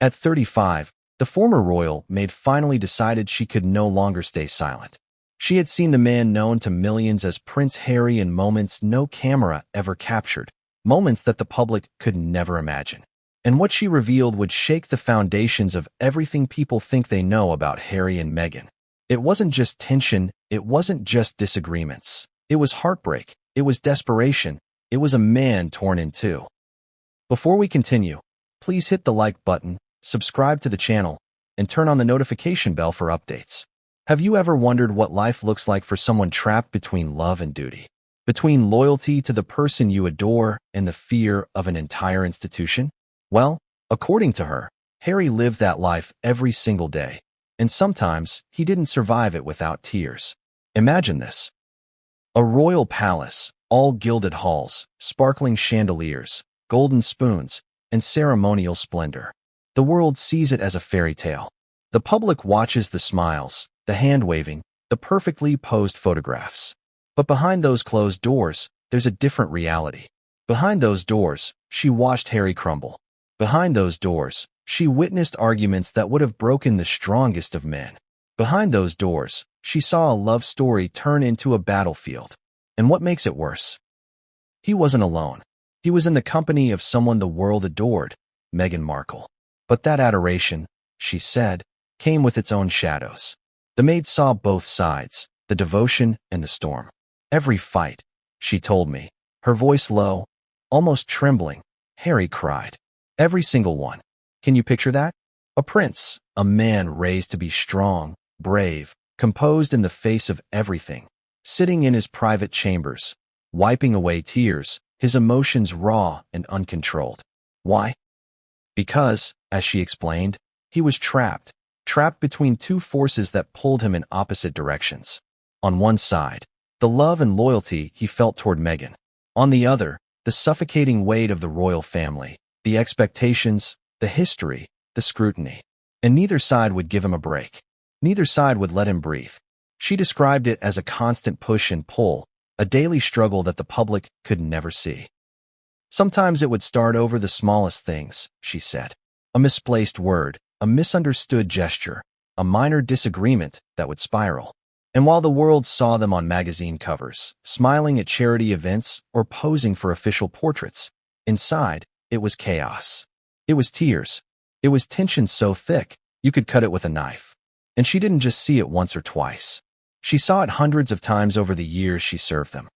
At 35, the former royal Maid finally decided she could no longer stay silent. She had seen the man known to millions as Prince Harry in moments no camera ever captured, moments that the public could never imagine. And what she revealed would shake the foundations of everything people think they know about Harry and Meghan. It wasn't just tension, it wasn't just disagreements. It was heartbreak, it was desperation, it was a man torn in two. Before we continue, please hit the like button, subscribe to the channel, and turn on the notification bell for updates. Have you ever wondered what life looks like for someone trapped between love and duty? Between loyalty to the person you adore and the fear of an entire institution? Well, according to her, Harry lived that life every single day, and sometimes he didn't survive it without tears. Imagine this. A royal palace, all gilded halls, sparkling chandeliers, golden spoons, and ceremonial splendor. The world sees it as a fairy tale. The public watches the smiles, the hand-waving, the perfectly posed photographs. But behind those closed doors, there's a different reality. Behind those doors, she watched Harry crumble. Behind those doors, she witnessed arguments that would have broken the strongest of men. Behind those doors, she saw a love story turn into a battlefield. And what makes it worse? He wasn't alone. He was in the company of someone the world adored, Meghan Markle. But that adoration, she said, came with its own shadows. The maid saw both sides, the devotion and the storm. Every fight, she told me, her voice low, almost trembling, Harry cried. Every single one. Can you picture that? A prince, a man raised to be strong, brave, composed in the face of everything, sitting in his private chambers, wiping away tears, his emotions raw and uncontrolled. Why? Because, as she explained, he was trapped between two forces that pulled him in opposite directions. On one side, the love and loyalty he felt toward Meghan. On the other, the suffocating weight of the royal family, the expectations, the history, the scrutiny. And neither side would give him a break. Neither side would let him breathe. She described it as a constant push and pull, a daily struggle that the public could never see. Sometimes it would start over the smallest things, she said. A misplaced word, a misunderstood gesture, a minor disagreement that would spiral. And while the world saw them on magazine covers, smiling at charity events or posing for official portraits, inside, it was chaos. It was tears. It was tension so thick, you could cut it with a knife. And she didn't just see it once or twice. She saw it hundreds of times over the years she served them.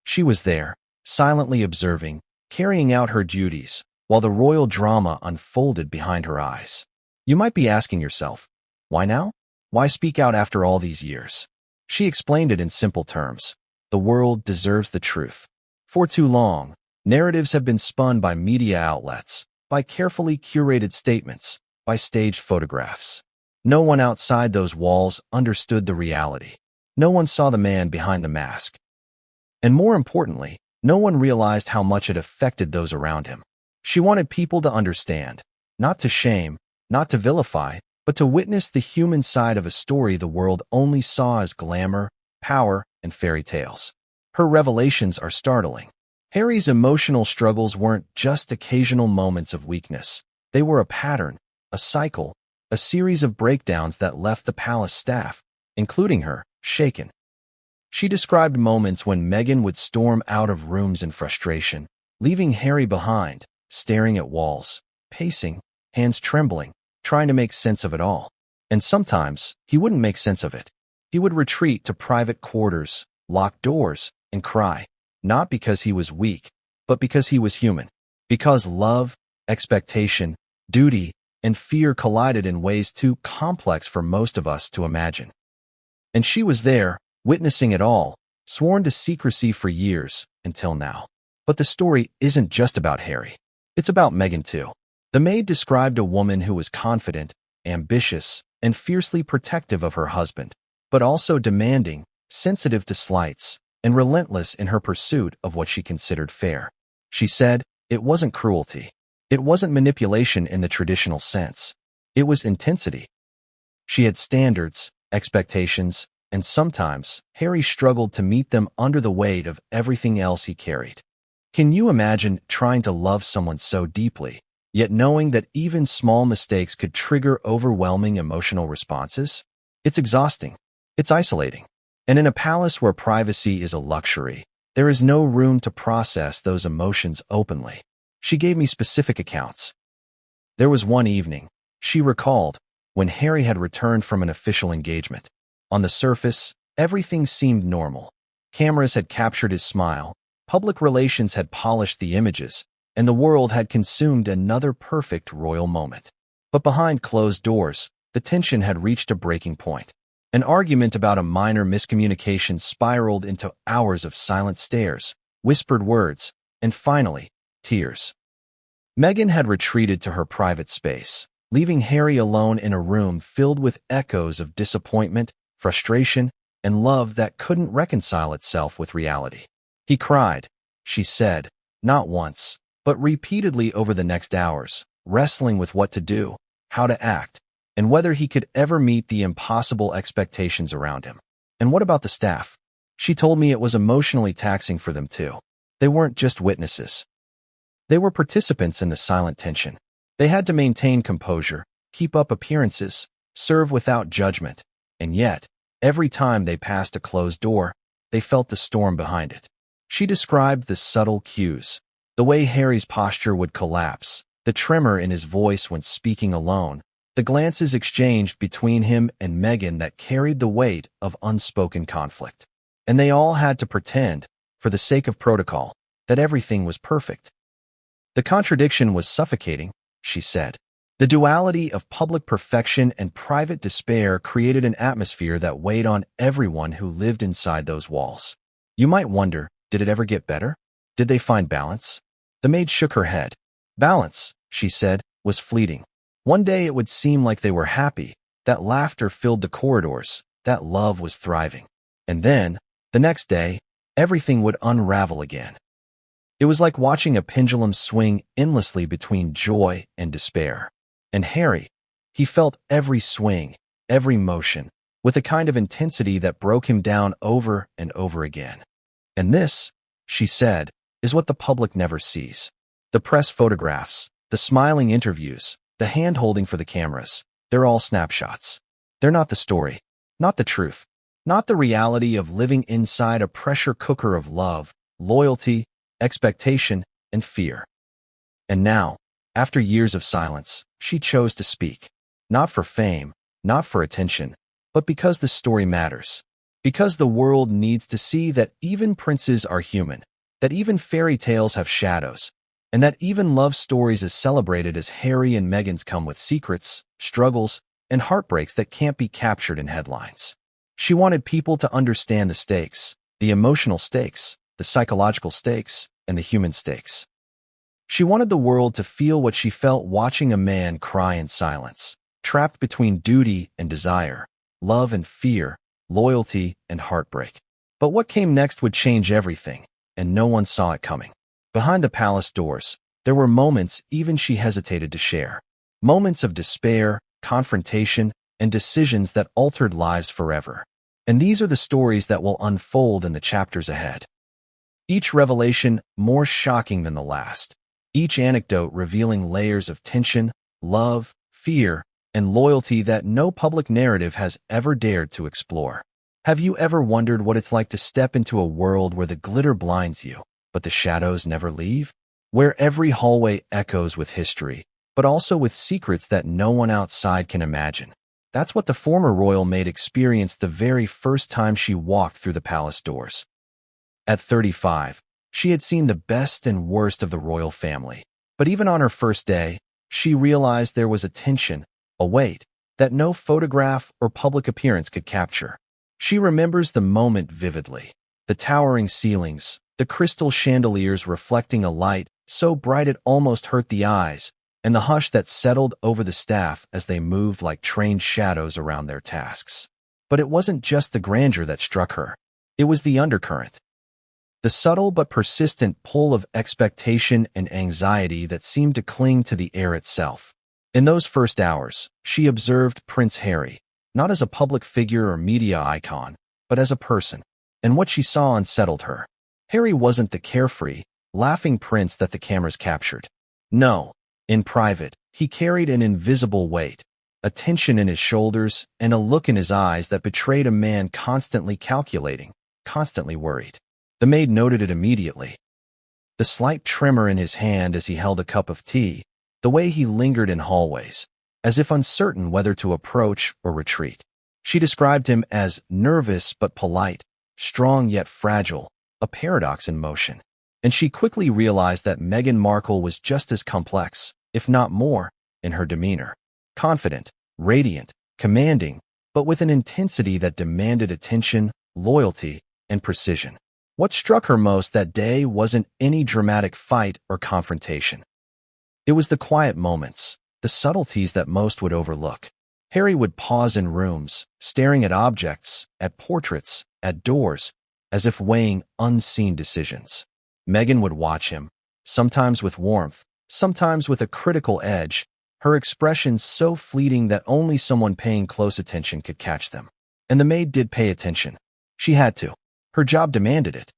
She was there, silently observing, carrying out her duties, while the royal drama unfolded behind her eyes. You might be asking yourself, why now? Why speak out after all these years? She explained it in simple terms. The world deserves the truth. For too long, narratives have been spun by media outlets, by carefully curated statements, by staged photographs. No one outside those walls understood the reality. No one saw the man behind the mask. And more importantly, no one realized how much it affected those around him. She wanted people to understand, not to shame, not to vilify, but to witness the human side of a story the world only saw as glamour, power, and fairy tales. Her revelations are startling. Harry's emotional struggles weren't just occasional moments of weakness. They were a pattern, a cycle, a series of breakdowns that left the palace staff, including her, shaken. She described moments when Meghan would storm out of rooms in frustration, leaving Harry behind, staring at walls, pacing, hands trembling, trying to make sense of it all. And sometimes, he wouldn't make sense of it. He would retreat to private quarters, lock doors, and cry, not because he was weak, but because he was human. Because love, expectation, duty, and fear collided in ways too complex for most of us to imagine. And she was there, witnessing it all, sworn to secrecy for years, until now. But the story isn't just about Harry. It's about Meghan too. The Maid described a woman who was confident, ambitious, and fiercely protective of her husband, but also demanding, sensitive to slights, and relentless in her pursuit of what she considered fair. She said, it wasn't cruelty. It wasn't manipulation in the traditional sense. It was intensity. She had standards, expectations, and sometimes Harry struggled to meet them under the weight of everything else he carried. Can you imagine trying to love someone so deeply, Yet knowing that even small mistakes could trigger overwhelming emotional responses, it's exhausting. It's isolating. And in a palace where privacy is a luxury, there is no room to process those emotions openly. She gave me specific accounts. There was one evening, she recalled, when Harry had returned from an official engagement. On the surface, everything seemed normal. Cameras had captured his smile, public relations had polished the images, and the world had consumed another perfect royal moment. But behind closed doors, the tension had reached a breaking point. An argument about a minor miscommunication spiraled into hours of silent stares, whispered words, and finally, tears. Meghan had retreated to her private space, leaving Harry alone in a room filled with echoes of disappointment, frustration, and love that couldn't reconcile itself with reality. He cried, she said, not once, but repeatedly over the next hours, wrestling with what to do, how to act, and whether he could ever meet the impossible expectations around him. And what about the staff? She told me it was emotionally taxing for them too. They weren't just witnesses. They were participants in the silent tension. They had to maintain composure, keep up appearances, serve without judgment, and yet, every time they passed a closed door, they felt the storm behind it. She described the subtle cues, the way Harry's posture would collapse, the tremor in his voice when speaking alone, the glances exchanged between him and Meghan that carried the weight of unspoken conflict. And they all had to pretend, for the sake of protocol, that everything was perfect. The contradiction was suffocating, she said. The duality of public perfection and private despair created an atmosphere that weighed on everyone who lived inside those walls. You might wonder, did it ever get better? Did they find balance? The maid shook her head. Balance, she said, was fleeting. One day it would seem like they were happy, that laughter filled the corridors, that love was thriving. And then, the next day, everything would unravel again. It was like watching a pendulum swing endlessly between joy and despair. And Harry, he felt every swing, every motion, with a kind of intensity that broke him down over and over again. And this, she said, is what the public never sees. The press photographs, the smiling interviews, the hand-holding for the cameras, they're all snapshots. They're not the story, not the truth, not the reality of living inside a pressure cooker of love, loyalty, expectation, and fear. And now, after years of silence, she chose to speak. Not for fame, not for attention, but because the story matters. Because the world needs to see that even princes are human, that even fairy tales have shadows, and that even love stories as celebrated as Harry and Meghan's come with secrets, struggles, and heartbreaks that can't be captured in headlines. She wanted people to understand the stakes, the emotional stakes, the psychological stakes, and the human stakes. She wanted the world to feel what she felt watching a man cry in silence, trapped between duty and desire, love and fear, loyalty and heartbreak. But what came next would change everything, and no one saw it coming. Behind the palace doors, there were moments even she hesitated to share. Moments of despair, confrontation, and decisions that altered lives forever. And these are the stories that will unfold in the chapters ahead. Each revelation more shocking than the last. Each anecdote revealing layers of tension, love, fear, and loyalty that no public narrative has ever dared to explore. Have you ever wondered what it's like to step into a world where the glitter blinds you, but the shadows never leave? Where every hallway echoes with history, but also with secrets that no one outside can imagine. That's what the former royal maid experienced the very first time she walked through the palace doors. At 35, she had seen the best and worst of the royal family. But even on her first day, she realized there was a tension, a weight, that no photograph or public appearance could capture. She remembers the moment vividly. The towering ceilings, the crystal chandeliers reflecting a light so bright it almost hurt the eyes, and the hush that settled over the staff as they moved like trained shadows around their tasks. But it wasn't just the grandeur that struck her. It was the undercurrent. The subtle but persistent pull of expectation and anxiety that seemed to cling to the air itself. In those first hours, she observed Prince Harry, not as a public figure or media icon, but as a person. And what she saw unsettled her. Harry wasn't the carefree, laughing prince that the cameras captured. No, In private, he carried an invisible weight, a tension in his shoulders, and a look in his eyes that betrayed a man constantly calculating, constantly worried. The maid noted it immediately. The slight tremor in his hand as he held a cup of tea, the way he lingered in hallways, as if uncertain whether to approach or retreat. She described him as nervous but polite, strong yet fragile, a paradox in motion. And she quickly realized that Meghan Markle was just as complex, if not more, in her demeanor. Confident, radiant, commanding, but with an intensity that demanded attention, loyalty, and precision. What struck her most that day wasn't any dramatic fight or confrontation. It was the quiet moments, the subtleties that most would overlook. Harry would pause in rooms, staring at objects, at portraits, at doors, as if weighing unseen decisions. Meghan would watch him, sometimes with warmth, sometimes with a critical edge, her expressions so fleeting that only someone paying close attention could catch them. And the maid did pay attention. She had to. Her job demanded it.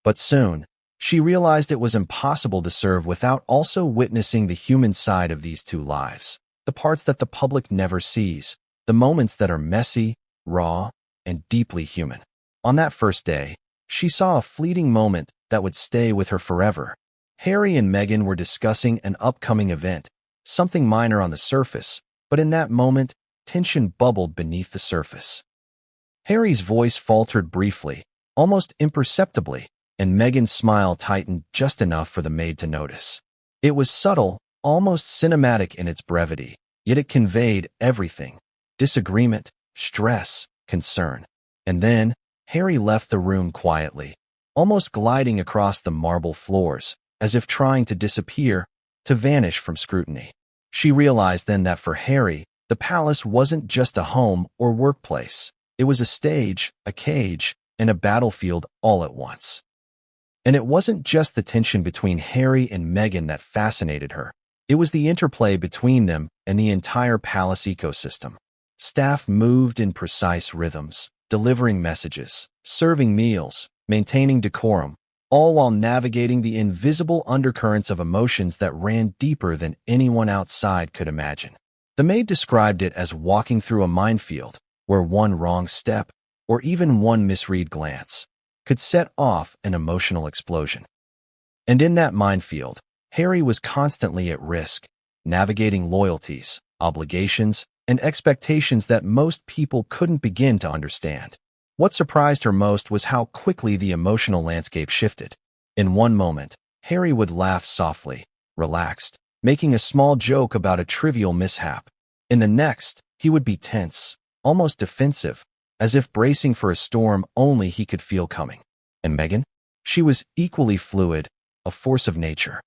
But soon, she realized it was impossible to serve without also witnessing the human side of these two lives, the parts that the public never sees, the moments that are messy, raw, and deeply human. On that first day, she saw a fleeting moment that would stay with her forever. Harry and Meghan were discussing an upcoming event, something minor on the surface, but in that moment, tension bubbled beneath the surface. Harry's voice faltered briefly, almost imperceptibly, and Meghan's smile tightened just enough for the maid to notice. It was subtle, almost cinematic in its brevity, yet it conveyed everything: disagreement, stress, concern. And then, Harry left the room quietly, almost gliding across the marble floors, as if trying to disappear, to vanish from scrutiny. She realized then that for Harry, the palace wasn't just a home or workplace. It was a stage, a cage, and a battlefield all at once. And it wasn't just the tension between Harry and Meghan that fascinated her. It was the interplay between them and the entire palace ecosystem. Staff moved in precise rhythms, delivering messages, serving meals, maintaining decorum, all while navigating the invisible undercurrents of emotions that ran deeper than anyone outside could imagine. The maid described it as walking through a minefield, where one wrong step, or even one misread glance, could set off an emotional explosion. And in that minefield, Harry was constantly at risk, navigating loyalties, obligations, and expectations that most people couldn't begin to understand. What surprised her most was how quickly the emotional landscape shifted. In one moment, Harry would laugh softly, relaxed, making a small joke about a trivial mishap. In the next, he would be tense, almost defensive, as if bracing for a storm only he could feel coming. And Meghan? She was equally fluid, a force of nature.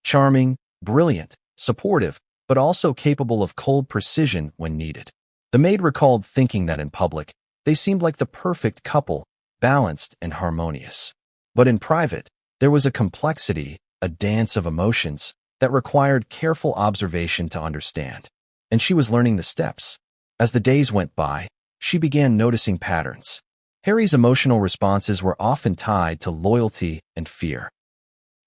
Charming, brilliant, supportive, but also capable of cold precision when needed. The maid recalled thinking that in public, they seemed like the perfect couple, balanced and harmonious. But in private, there was a complexity, a dance of emotions, that required careful observation to understand. And she was learning the steps. As the days went by, she began noticing patterns. Harry's emotional responses were often tied to loyalty and fear.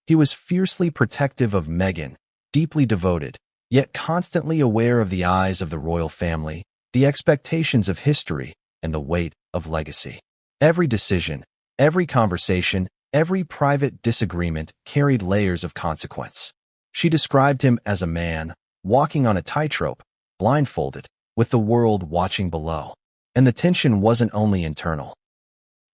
He was fiercely protective of Meghan, deeply devoted, yet constantly aware of the eyes of the royal family, the expectations of history, and the weight of legacy. Every decision, every conversation, every private disagreement carried layers of consequence. She described him as a man, walking on a tightrope, blindfolded, with the world watching below. And the tension wasn't only internal.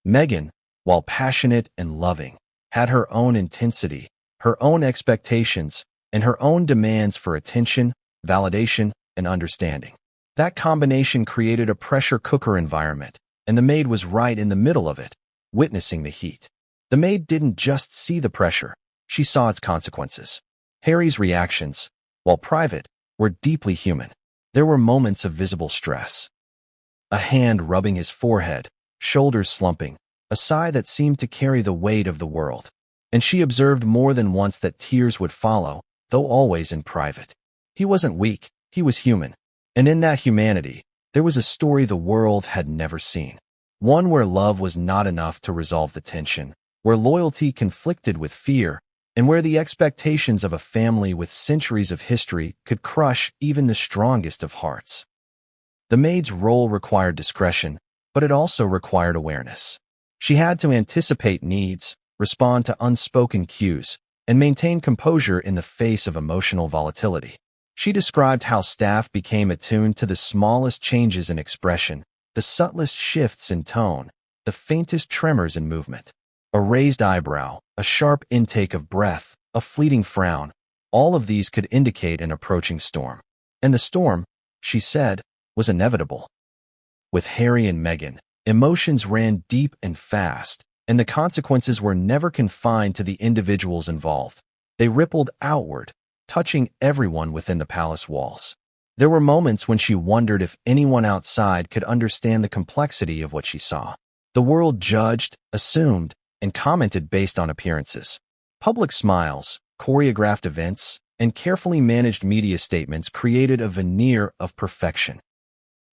Meghan, while passionate and loving, had her own intensity, her own expectations, and her own demands for attention, validation, and understanding. That combination created a pressure cooker environment, and the maid was right in the middle of it, witnessing the heat. The maid didn't just see the pressure, she saw its consequences. Harry's reactions, while private, were deeply human. There were moments of visible stress. A hand rubbing his forehead, shoulders slumping, a sigh that seemed to carry the weight of the world. And she observed more than once that tears would follow, though always in private. He wasn't weak, he was human. And in that humanity, there was a story the world had never seen. One where love was not enough to resolve the tension, where loyalty conflicted with fear, and where the expectations of a family with centuries of history could crush even the strongest of hearts. The maid's role required discretion, but it also required awareness. She had to anticipate needs, respond to unspoken cues, and maintain composure in the face of emotional volatility. She described how staff became attuned to the smallest changes in expression, the subtlest shifts in tone, the faintest tremors in movement. A raised eyebrow, a sharp intake of breath, a fleeting frown, all of these could indicate an approaching storm. And the storm, she said, was inevitable. With Harry and Meghan, emotions ran deep and fast, and the consequences were never confined to the individuals involved. They rippled outward, touching everyone within the palace walls. There were moments when she wondered if anyone outside could understand the complexity of what she saw. The world judged, assumed, and commented based on appearances. Public smiles, choreographed events, and carefully managed media statements created a veneer of perfection.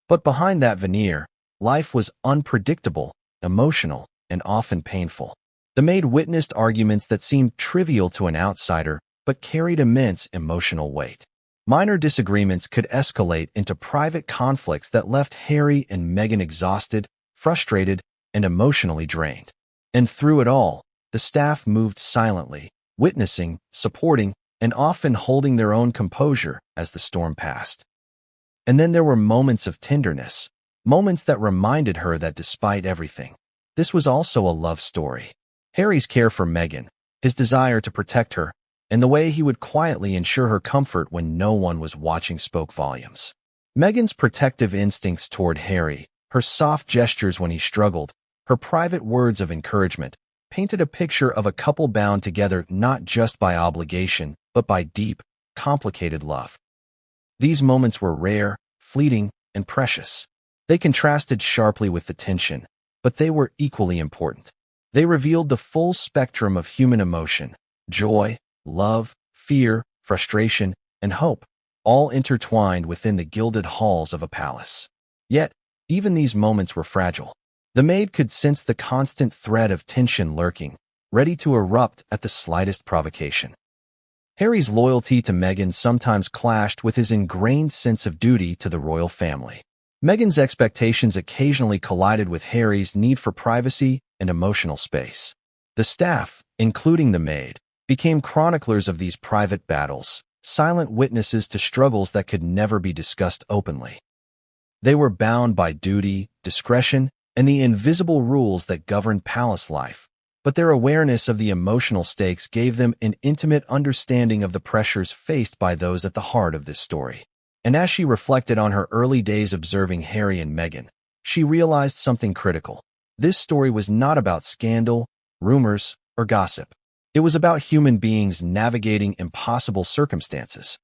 But behind that veneer, life was unpredictable, emotional, and often painful. The Maid witnessed arguments that seemed trivial to an outsider, but carried immense emotional weight. Minor disagreements could escalate into private conflicts that left Harry and Meghan exhausted, frustrated, and emotionally drained. And through it all, the staff moved silently, witnessing, supporting, and often holding their own composure as the storm passed. And then there were moments of tenderness, moments that reminded her that despite everything, this was also a love story. Harry's care for Meghan, his desire to protect her, and the way he would quietly ensure her comfort when no one was watching spoke volumes. Meghan's protective instincts toward Harry, her soft gestures when he struggled, her private words of encouragement, painted a picture of a couple bound together not just by obligation, but by deep, complicated love. These moments were rare, fleeting, and precious. They contrasted sharply with the tension, but they were equally important. They revealed the full spectrum of human emotion: joy, love, fear, frustration, and hope, all intertwined within the gilded halls of a palace. Yet, even these moments were fragile. The Maid could sense the constant thread of tension lurking, ready to erupt at the slightest provocation. Harry's loyalty to Meghan sometimes clashed with his ingrained sense of duty to the royal family. Meghan's expectations occasionally collided with Harry's need for privacy and emotional space. The staff, including the Maid, became chroniclers of these private battles, silent witnesses to struggles that could never be discussed openly. They were bound by duty, discretion, and the invisible rules that governed palace life, but their awareness of the emotional stakes gave them an intimate understanding of the pressures faced by those at the heart of this story. And as she reflected on her early days observing Harry and Meghan, she realized something critical. This story was not about scandal, rumors, or gossip. It was about human beings navigating impossible circumstances.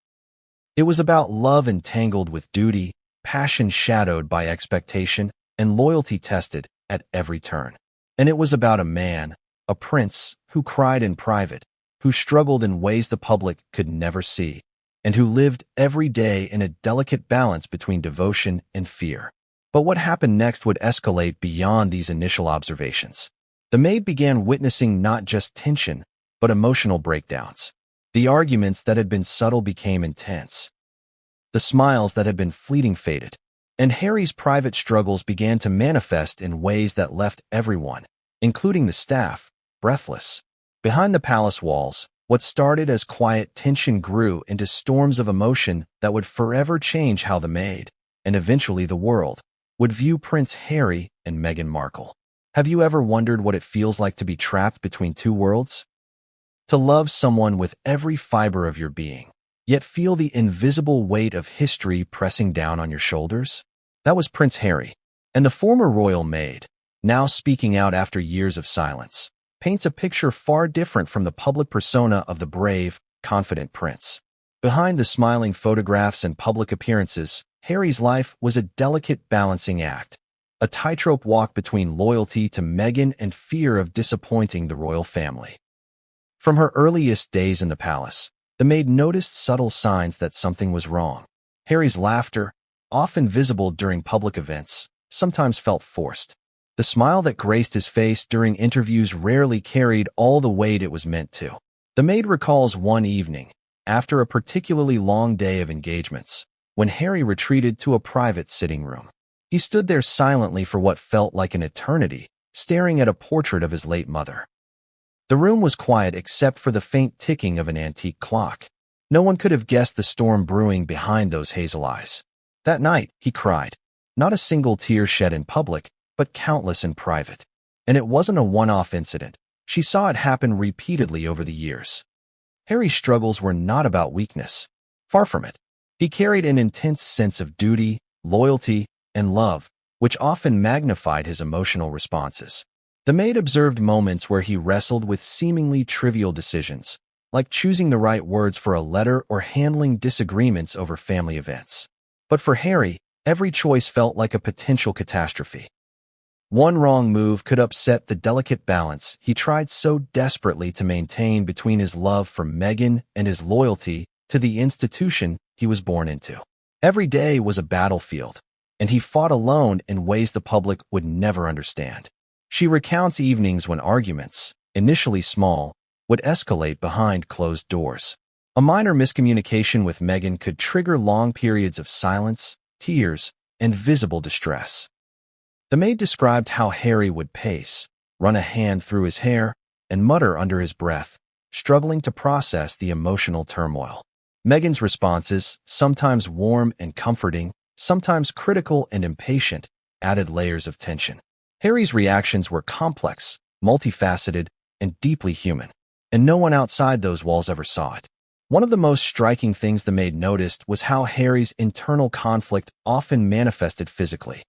It was about love entangled with duty, passion shadowed by expectation, and loyalty tested at every turn. And it was about a man, a prince, who cried in private, who struggled in ways the public could never see, and who lived every day in a delicate balance between devotion and fear. But what happened next would escalate beyond these initial observations. The Maid began witnessing not just tension, but emotional breakdowns. The arguments that had been subtle became intense. The smiles that had been fleeting faded, and Harry's private struggles began to manifest in ways that left everyone, including the staff, breathless. Behind the palace walls, what started as quiet tension grew into storms of emotion that would forever change how the Maid, and eventually the world, would view Prince Harry and Meghan Markle. Have you ever wondered what it feels like to be trapped between two worlds? To love someone with every fiber of your being, yet feel the invisible weight of history pressing down on your shoulders? That was Prince Harry, and the former royal Maid, now speaking out after years of silence, paints a picture far different from the public persona of the brave, confident prince. Behind the smiling photographs and public appearances, Harry's life was a delicate balancing act, a tightrope walk between loyalty to Meghan and fear of disappointing the royal family. From her earliest days in the palace, the Maid noticed subtle signs that something was wrong. Harry's laughter, often visible during public events, sometimes felt forced. The smile that graced his face during interviews rarely carried all the weight it was meant to. The maid recalls one evening, after a particularly long day of engagements, when Harry retreated to a private sitting room. He stood there silently for what felt like an eternity, staring at a portrait of his late mother. The room was quiet except for the faint ticking of an antique clock. No one could have guessed the storm brewing behind those hazel eyes. That night, he cried. Not a single tear shed in public, but countless in private. And it wasn't a one-off incident. She saw it happen repeatedly over the years. Harry's struggles were not about weakness. Far from it. He carried an intense sense of duty, loyalty, and love, which often magnified his emotional responses. The maid observed moments where he wrestled with seemingly trivial decisions, like choosing the right words for a letter or handling disagreements over family events. But for Harry, every choice felt like a potential catastrophe. One wrong move could upset the delicate balance he tried so desperately to maintain between his love for Meghan and his loyalty to the institution he was born into. Every day was a battlefield, and he fought alone in ways the public would never understand. She recounts evenings when arguments, initially small, would escalate behind closed doors. A minor miscommunication with Meghan could trigger long periods of silence, tears, and visible distress. The maid described how Harry would pace, run a hand through his hair, and mutter under his breath, struggling to process the emotional turmoil. Meghan's responses, sometimes warm and comforting, sometimes critical and impatient, added layers of tension. Harry's reactions were complex, multifaceted, and deeply human, and no one outside those walls ever saw it. One of the most striking things the maid noticed was how Harry's internal conflict often manifested physically.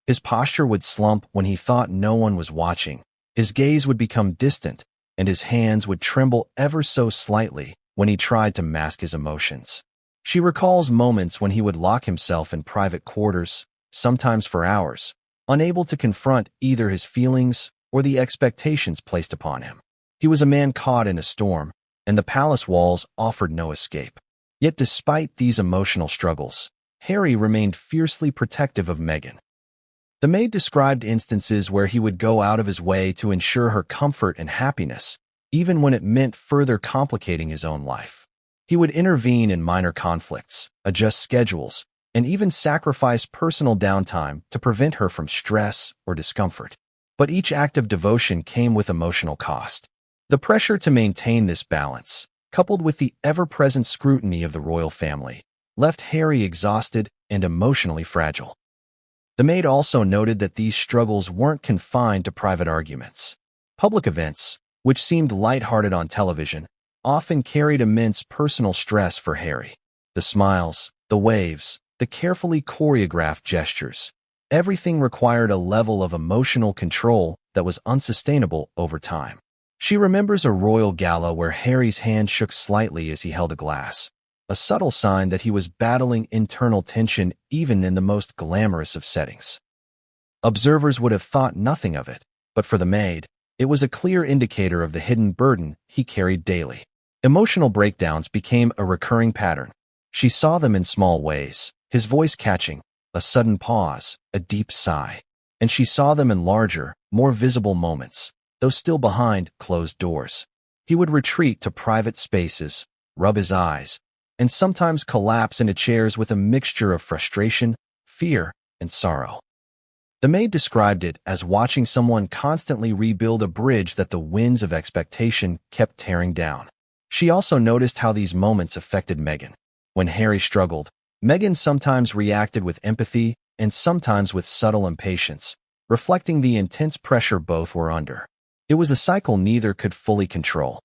His posture would slump when he thought no one was watching, his gaze would become distant, and his hands would tremble ever so slightly when he tried to mask his emotions. She recalls moments when he would lock himself in private quarters, sometimes for hours, unable to confront either his feelings or the expectations placed upon him. He was a man caught in a storm, and the palace walls offered no escape. Yet despite these emotional struggles, Harry remained fiercely protective of Meghan. The maid described instances where he would go out of his way to ensure her comfort and happiness, even when it meant further complicating his own life. He would intervene in minor conflicts, adjust schedules, and even sacrifice personal downtime to prevent her from stress or discomfort. But each act of devotion came with emotional cost. The pressure to maintain this balance, coupled with the ever-present scrutiny of the royal family, left Harry exhausted and emotionally fragile. The maid also noted that these struggles weren't confined to private arguments. Public events, which seemed lighthearted on television, often carried immense personal stress for Harry. The smiles, the waves, the carefully choreographed gestures, everything required a level of emotional control that was unsustainable over time. She remembers a royal gala where Harry's hand shook slightly as he held a glass, a subtle sign that he was battling internal tension even in the most glamorous of settings. Observers would have thought nothing of it, but for the maid, it was a clear indicator of the hidden burden he carried daily. Emotional breakdowns became a recurring pattern. She saw them in small ways, his voice catching, a sudden pause, a deep sigh. And she saw them in larger, more visible moments, though still behind closed doors. He would retreat to private spaces, rub his eyes, and sometimes collapse into chairs with a mixture of frustration, fear, and sorrow. The maid described it as watching someone constantly rebuild a bridge that the winds of expectation kept tearing down. She also noticed how these moments affected Meghan. When Harry struggled, Meghan sometimes reacted with empathy and sometimes with subtle impatience, reflecting the intense pressure both were under. It was a cycle neither could fully control.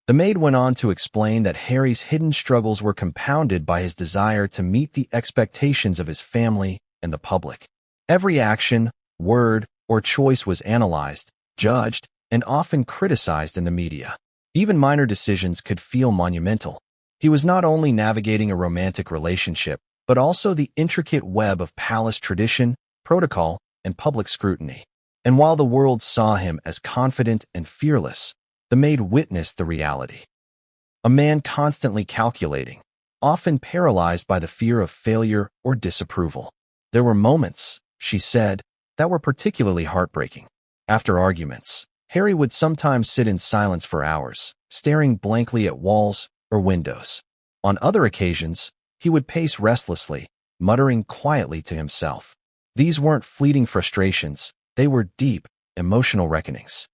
The maid went on to explain that Harry's hidden struggles were compounded by his desire to meet the expectations of his family and the public. Every action, word, or choice was analyzed, judged, and often criticized in the media. Even minor decisions could feel monumental. He was not only navigating a romantic relationship, but also the intricate web of palace tradition, protocol, and public scrutiny. And while the world saw him as confident and fearless, the maid witnessed the reality. A man constantly calculating, often paralyzed by the fear of failure or disapproval. There were moments, she said, that were particularly heartbreaking. After arguments, Harry would sometimes sit in silence for hours, staring blankly at walls or windows. On other occasions, he would pace restlessly, muttering quietly to himself. These weren't fleeting frustrations, they were deep, emotional reckonings.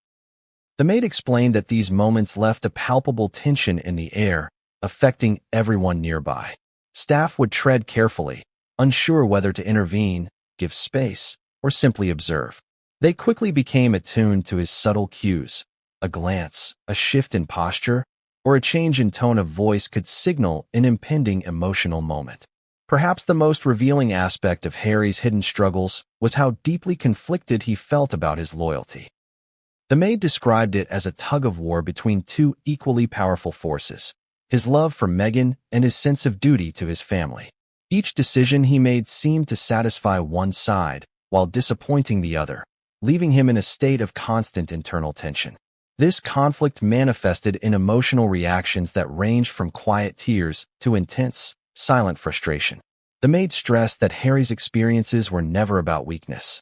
The maid explained that these moments left a palpable tension in the air, affecting everyone nearby. Staff would tread carefully, unsure whether to intervene, give space, or simply observe. They quickly became attuned to his subtle cues. A glance, a shift in posture, or a change in tone of voice could signal an impending emotional moment. Perhaps the most revealing aspect of Harry's hidden struggles was how deeply conflicted he felt about his loyalty. The maid described it as a tug-of-war between two equally powerful forces, his love for Meghan and his sense of duty to his family. Each decision he made seemed to satisfy one side, while disappointing the other, leaving him in a state of constant internal tension. This conflict manifested in emotional reactions that ranged from quiet tears to intense, silent frustration. The maid stressed that Harry's experiences were never about weakness.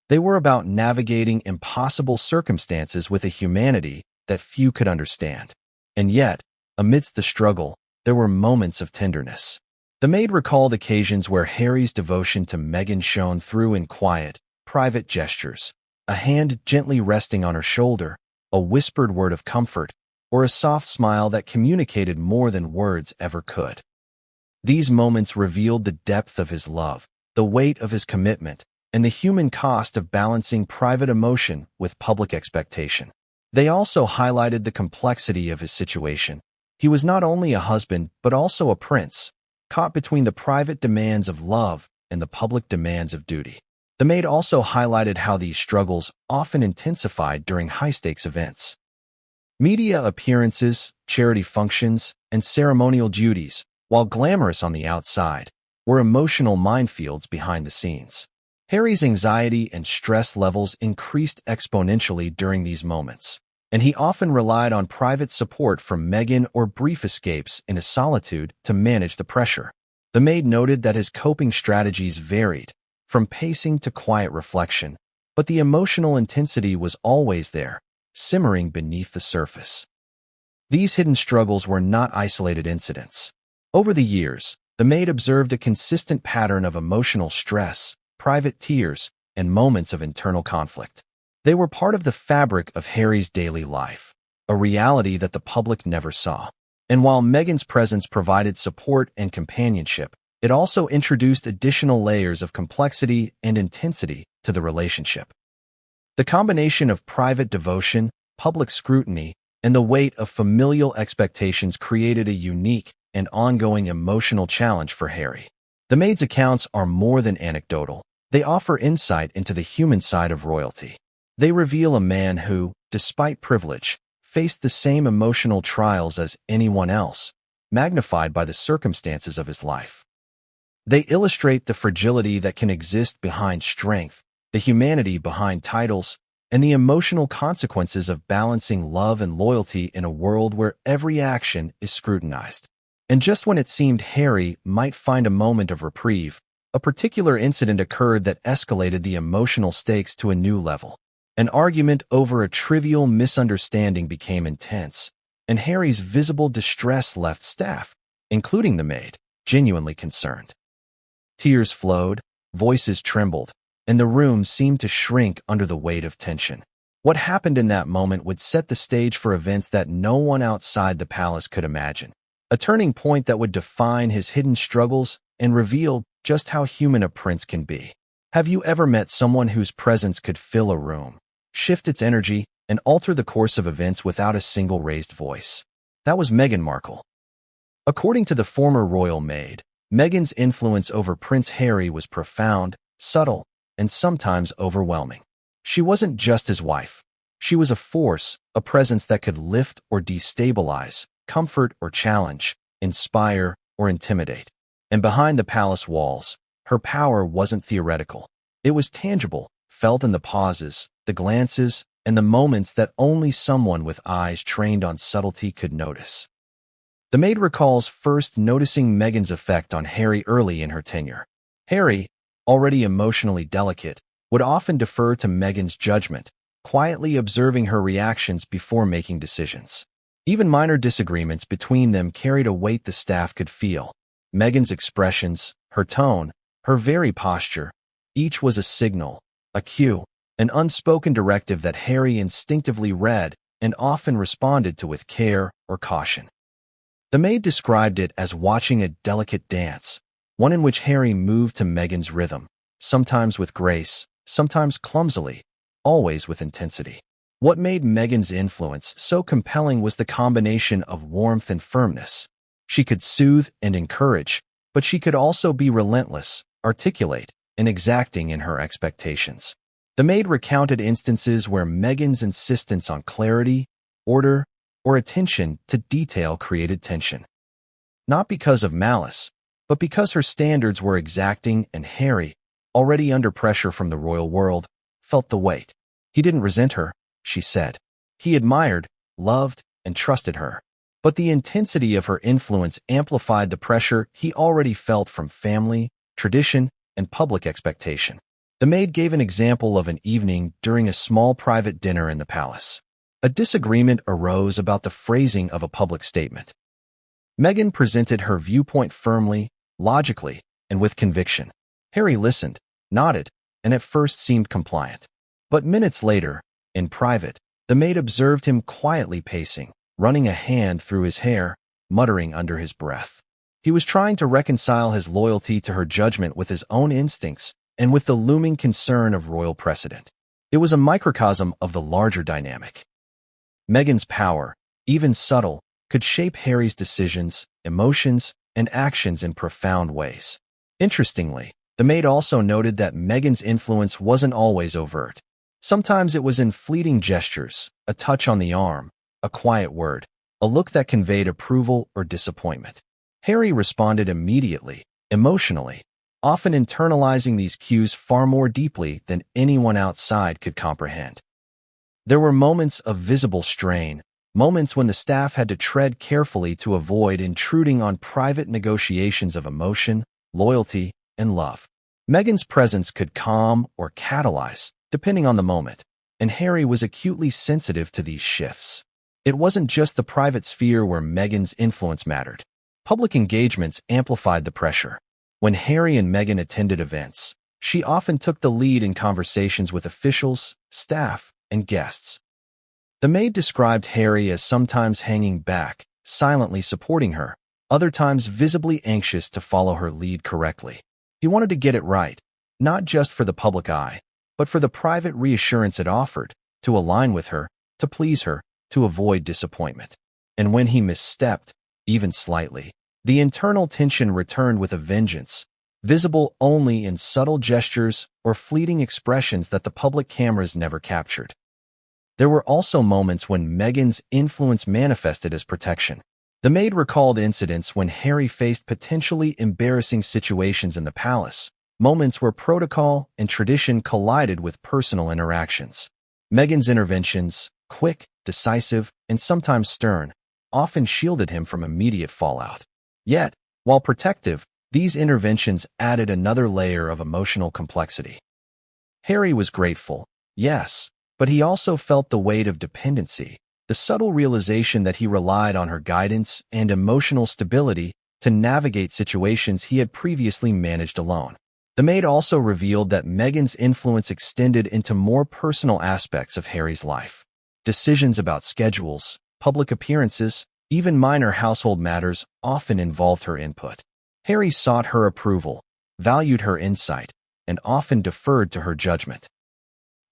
They were about navigating impossible circumstances with a humanity that few could understand. And yet, amidst the struggle, there were moments of tenderness. The maid recalled occasions where Harry's devotion to Meghan shone through in quiet, private gestures, a hand gently resting on her shoulder, a whispered word of comfort, or a soft smile that communicated more than words ever could. These moments revealed the depth of his love, the weight of his commitment, and the human cost of balancing private emotion with public expectation. They also highlighted the complexity of his situation. He was not only a husband, but also a prince, caught between the private demands of love and the public demands of duty. The maid also highlighted how these struggles often intensified during high-stakes events. Media appearances, charity functions, and ceremonial duties, while glamorous on the outside, were emotional minefields behind the scenes. Harry's anxiety and stress levels increased exponentially during these moments, and he often relied on private support from Meghan or brief escapes into solitude to manage the pressure. The maid noted that his coping strategies varied, from pacing to quiet reflection, but the emotional intensity was always there, simmering beneath the surface. These hidden struggles were not isolated incidents. Over the years, the maid observed a consistent pattern of emotional stress, private tears, and moments of internal conflict. They were part of the fabric of Harry's daily life, a reality that the public never saw. And while Meghan's presence provided support and companionship, it also introduced additional layers of complexity and intensity to the relationship. The combination of private devotion, public scrutiny, and the weight of familial expectations created a unique and ongoing emotional challenge for Harry. The maid's accounts are more than anecdotal. They offer insight into the human side of royalty. They reveal a man who, despite privilege, faced the same emotional trials as anyone else, magnified by the circumstances of his life. They illustrate the fragility that can exist behind strength, the humanity behind titles, and the emotional consequences of balancing love and loyalty in a world where every action is scrutinized. And just when it seemed Harry might find a moment of reprieve, a particular incident occurred that escalated the emotional stakes to a new level. An argument over a trivial misunderstanding became intense, and Harry's visible distress left staff, including the maid, genuinely concerned. Tears flowed, voices trembled, and the room seemed to shrink under the weight of tension. What happened in that moment would set the stage for events that no one outside the palace could imagine. A turning point that would define his hidden struggles and reveal just how human a prince can be. Have you ever met someone whose presence could fill a room, shift its energy, and alter the course of events without a single raised voice? That was Meghan Markle. According to the former royal maid, Meghan's influence over Prince Harry was profound, subtle, and sometimes overwhelming. She wasn't just his wife. She was a force, a presence that could lift or destabilize, comfort or challenge, inspire or intimidate. And behind the palace walls, her power wasn't theoretical. It was tangible, felt in the pauses, the glances, and the moments that only someone with eyes trained on subtlety could notice. The maid recalls first noticing Meghan's effect on Harry early in her tenure. Harry, already emotionally delicate, would often defer to Meghan's judgment, quietly observing her reactions before making decisions. Even minor disagreements between them carried a weight the staff could feel. Meghan's expressions, her tone, her very posture, each was a signal, a cue, an unspoken directive that Harry instinctively read and often responded to with care or caution. The maid described it as watching a delicate dance, one in which Harry moved to Meghan's rhythm, sometimes with grace, sometimes clumsily, always with intensity. What made Meghan's influence so compelling was the combination of warmth and firmness. She could soothe and encourage, but she could also be relentless, articulate, and exacting in her expectations. The maid recounted instances where Meghan's insistence on clarity, order, or attention to detail created tension. Not because of malice, but because her standards were exacting and Harry, already under pressure from the royal world, felt the weight. He didn't resent her, she said. He admired, loved, and trusted her. But the intensity of her influence amplified the pressure he already felt from family, tradition, and public expectation. The maid gave an example of an evening during a small private dinner in the palace. A disagreement arose about the phrasing of a public statement. Meghan presented her viewpoint firmly, logically, and with conviction. Harry listened, nodded, and at first seemed compliant. But minutes later, in private, the maid observed him quietly pacing, running a hand through his hair, muttering under his breath. He was trying to reconcile his loyalty to her judgment with his own instincts and with the looming concern of royal precedent. It was a microcosm of the larger dynamic. Meghan's power, even subtle, could shape Harry's decisions, emotions, and actions in profound ways. Interestingly, the maid also noted that Meghan's influence wasn't always overt. Sometimes it was in fleeting gestures, a touch on the arm, a quiet word, a look that conveyed approval or disappointment. Harry responded immediately, emotionally, often internalizing these cues far more deeply than anyone outside could comprehend. There were moments of visible strain, moments when the staff had to tread carefully to avoid intruding on private negotiations of emotion, loyalty, and love. Meghan's presence could calm or catalyze, depending on the moment, and Harry was acutely sensitive to these shifts. It wasn't just the private sphere where Meghan's influence mattered. Public engagements amplified the pressure. When Harry and Meghan attended events, she often took the lead in conversations with officials, staff, and guests. The maid described Harry as sometimes hanging back, silently supporting her, other times visibly anxious to follow her lead correctly. He wanted to get it right, not just for the public eye, but for the private reassurance it offered, to align with her, to please her, to avoid disappointment. And when he misstepped, even slightly, the internal tension returned with a vengeance, visible only in subtle gestures or fleeting expressions that the public cameras never captured. There were also moments when Meghan's influence manifested as protection. The maid recalled incidents when Harry faced potentially embarrassing situations in the palace, moments where protocol and tradition collided with personal interactions. Meghan's interventions, quick, decisive, and sometimes stern, often shielded him from immediate fallout. Yet, while protective, these interventions added another layer of emotional complexity. Harry was grateful, yes, but he also felt the weight of dependency, the subtle realization that he relied on her guidance and emotional stability to navigate situations he had previously managed alone. The maid also revealed that Meghan's influence extended into more personal aspects of Harry's life. Decisions about schedules, public appearances, even minor household matters often involved her input. Harry sought her approval, valued her insight, and often deferred to her judgment.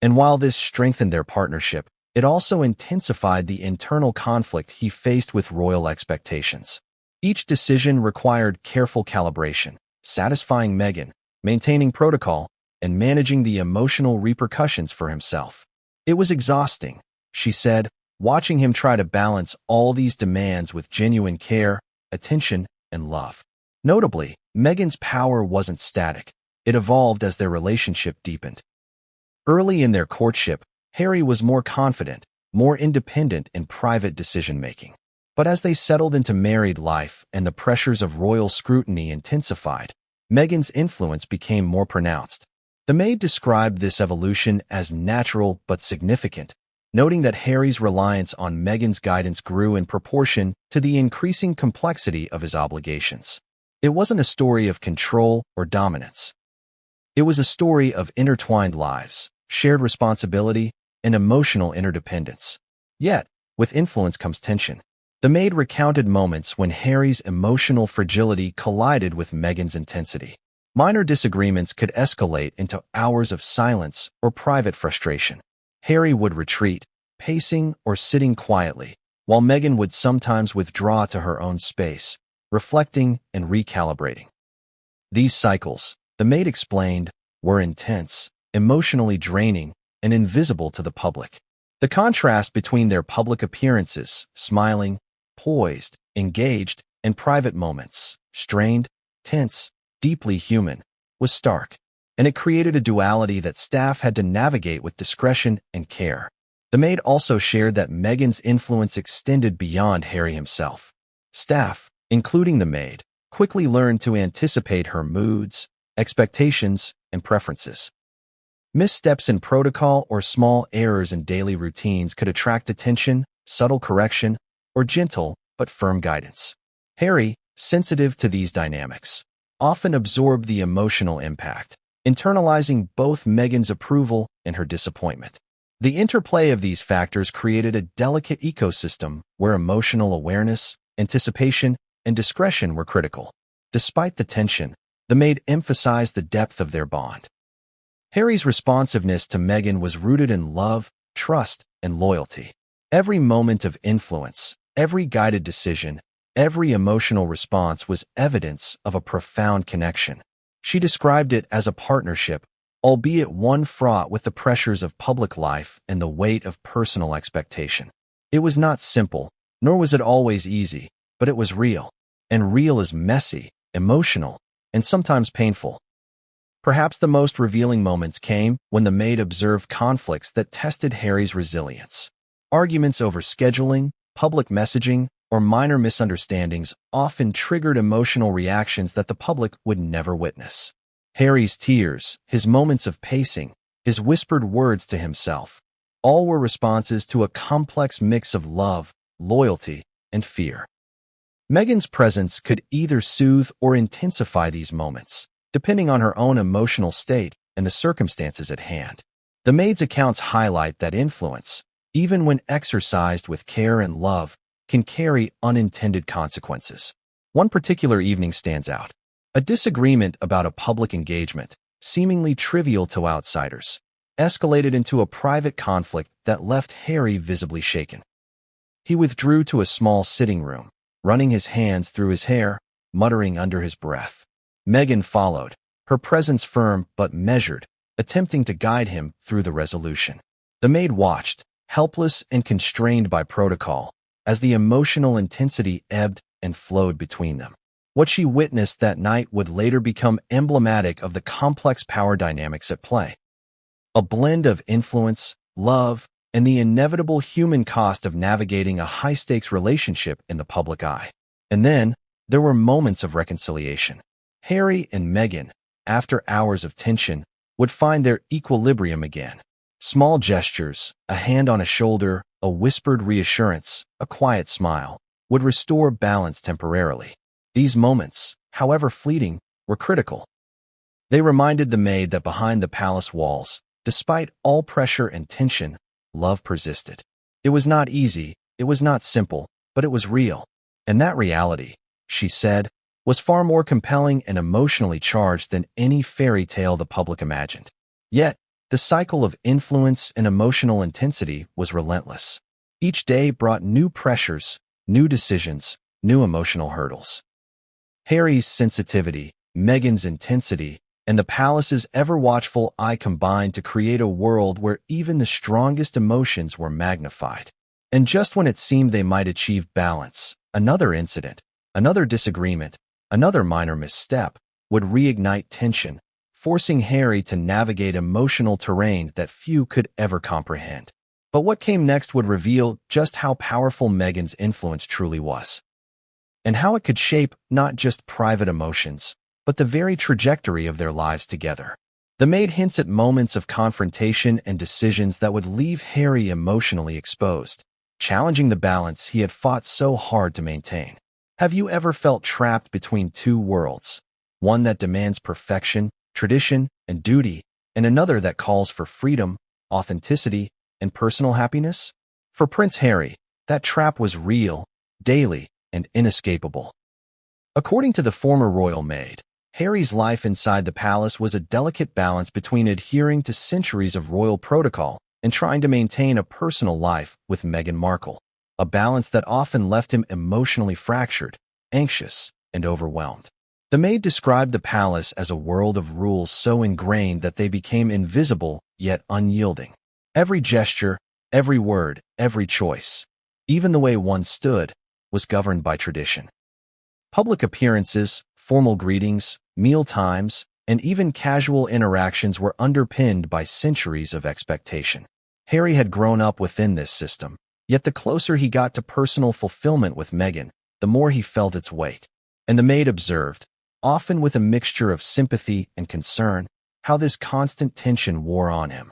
And while this strengthened their partnership, it also intensified the internal conflict he faced with royal expectations. Each decision required careful calibration, satisfying Meghan, maintaining protocol, and managing the emotional repercussions for himself. It was exhausting, she said, watching him try to balance all these demands with genuine care, attention, and love. Notably, Meghan's power wasn't static. It evolved as their relationship deepened. Early in their courtship, Harry was more confident, more independent in private decision-making. But as they settled into married life and the pressures of royal scrutiny intensified, Meghan's influence became more pronounced. The maid described this evolution as natural but significant, noting that Harry's reliance on Meghan's guidance grew in proportion to the increasing complexity of his obligations. It wasn't a story of control or dominance. It was a story of intertwined lives, shared responsibility, and emotional interdependence. Yet, with influence comes tension. The Maid recounted moments when Harry's emotional fragility collided with Meghan's intensity. Minor disagreements could escalate into hours of silence or private frustration. Harry would retreat, pacing or sitting quietly, while Meghan would sometimes withdraw to her own space, reflecting and recalibrating. These cycles, the Maid explained, were intense, emotionally draining, and invisible to the public. The contrast between their public appearances, smiling, poised, engaged, and private moments, strained, tense, deeply human, was stark, and it created a duality that staff had to navigate with discretion and care. The Maid also shared that Meghan's influence extended beyond Harry himself. Staff, including the Maid, quickly learned to anticipate her moods, expectations, and preferences. Missteps in protocol or small errors in daily routines could attract attention, subtle correction, or gentle but firm guidance. Harry, sensitive to these dynamics, often absorbed the emotional impact, internalizing both Meghan's approval and her disappointment. The interplay of these factors created a delicate ecosystem where emotional awareness, anticipation, and discretion were critical. Despite the tension, the Maid emphasized the depth of their bond. Harry's responsiveness to Meghan was rooted in love, trust, and loyalty. Every moment of influence, every guided decision, every emotional response was evidence of a profound connection. She described it as a partnership, albeit one fraught with the pressures of public life and the weight of personal expectation. It was not simple, nor was it always easy, but it was real. And real is messy, emotional, and sometimes painful. Perhaps the most revealing moments came when the Maid observed conflicts that tested Harry's resilience. Arguments over scheduling, public messaging, or minor misunderstandings often triggered emotional reactions that the public would never witness. Harry's tears, his moments of pacing, his whispered words to himself, all were responses to a complex mix of love, loyalty, and fear. Meghan's presence could either soothe or intensify these moments, depending on her own emotional state and the circumstances at hand. The Maid's accounts highlight that influence, even when exercised with care and love, can carry unintended consequences. One particular evening stands out. A disagreement about a public engagement, seemingly trivial to outsiders, escalated into a private conflict that left Harry visibly shaken. He withdrew to a small sitting room, running his hands through his hair, muttering under his breath. Meghan followed, her presence firm but measured, attempting to guide him through the resolution. The Maid watched, helpless and constrained by protocol, as the emotional intensity ebbed and flowed between them. What she witnessed that night would later become emblematic of the complex power dynamics at play. A blend of influence, love, and the inevitable human cost of navigating a high-stakes relationship in the public eye. And then, there were moments of reconciliation. Harry and Meghan, after hours of tension, would find their equilibrium again. Small gestures, a hand on a shoulder, a whispered reassurance, a quiet smile, would restore balance temporarily. These moments, however fleeting, were critical. They reminded the Maid that behind the palace walls, despite all pressure and tension, love persisted. It was not easy, it was not simple, but it was real. And that reality, she said, was far more compelling and emotionally charged than any fairy tale the public imagined. Yet, the cycle of influence and emotional intensity was relentless. Each day brought new pressures, new decisions, new emotional hurdles. Harry's sensitivity, Meghan's intensity, and the palace's ever-watchful eye combined to create a world where even the strongest emotions were magnified. And just when it seemed they might achieve balance, another incident, another disagreement, another minor misstep would reignite tension, forcing Harry to navigate emotional terrain that few could ever comprehend. But what came next would reveal just how powerful Meghan's influence truly was, and how it could shape not just private emotions, but the very trajectory of their lives together. The maid hints at moments of confrontation and decisions that would leave Harry emotionally exposed, challenging the balance he had fought so hard to maintain. Have you ever felt trapped between two worlds? One that demands perfection, tradition, and duty, and another that calls for freedom, authenticity, and personal happiness? For Prince Harry, that trap was real, daily, and inescapable. According to the former royal maid, Harry's life inside the palace was a delicate balance between adhering to centuries of royal protocol and trying to maintain a personal life with Meghan Markle, a balance that often left him emotionally fractured, anxious, and overwhelmed. The maid described the palace as a world of rules so ingrained that they became invisible yet unyielding. Every gesture, every word, every choice, even the way one stood, was governed by tradition. Public appearances, formal greetings, meal times, and even casual interactions were underpinned by centuries of expectation. Harry had grown up within this system, yet the closer he got to personal fulfillment with Meghan, the more he felt its weight. And the maid observed, often with a mixture of sympathy and concern, how this constant tension wore on him.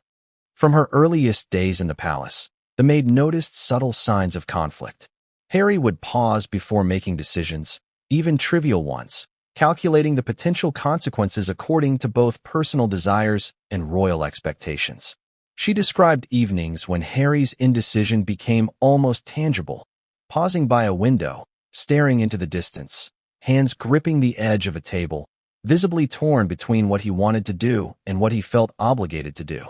From her earliest days in the palace, the maid noticed subtle signs of conflict. Harry would pause before making decisions, even trivial ones, calculating the potential consequences according to both personal desires and royal expectations. She described evenings when Harry's indecision became almost tangible, pausing by a window, staring into the distance, hands gripping the edge of a table, visibly torn between what he wanted to do and what he felt obligated to do.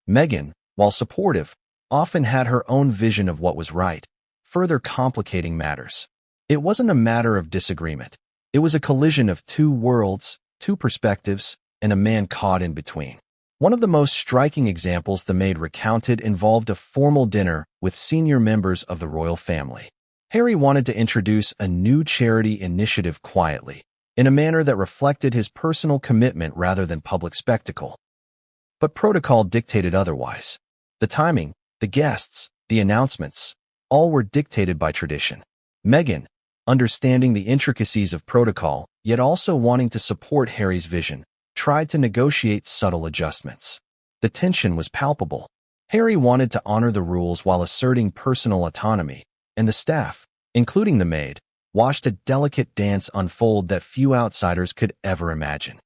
Meghan, while supportive, often had her own vision of what was right, further complicating matters. It wasn't a matter of disagreement. It was a collision of two worlds, two perspectives, and a man caught in between. One of the most striking examples the maid recounted involved a formal dinner with senior members of the royal family. Harry wanted to introduce a new charity initiative quietly, in a manner that reflected his personal commitment rather than public spectacle. But protocol dictated otherwise. The timing, the guests, the announcements, all were dictated by tradition. Meghan, understanding the intricacies of protocol, yet also wanting to support Harry's vision, tried to negotiate subtle adjustments. The tension was palpable. Harry wanted to honor the rules while asserting personal autonomy, and the staff, including the maid, watched a delicate dance unfold that few outsiders could ever imagine.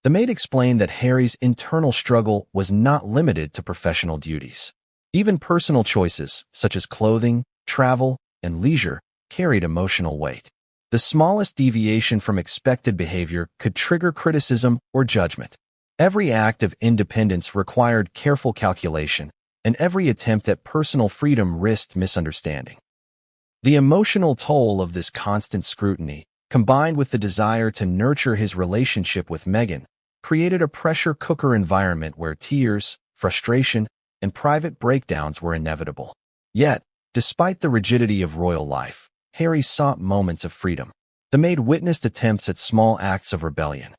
The maid explained that Harry's internal struggle was not limited to professional duties. Even personal choices, such as clothing, travel, and leisure, carried emotional weight. The smallest deviation from expected behavior could trigger criticism or judgment. Every act of independence required careful calculation, and every attempt at personal freedom risked misunderstanding. The emotional toll of this constant scrutiny, combined with the desire to nurture his relationship with Meghan, created a pressure cooker environment where tears, frustration, and private breakdowns were inevitable. Yet, despite the rigidity of royal life, Harry sought moments of freedom. The maid witnessed attempts at small acts of rebellion.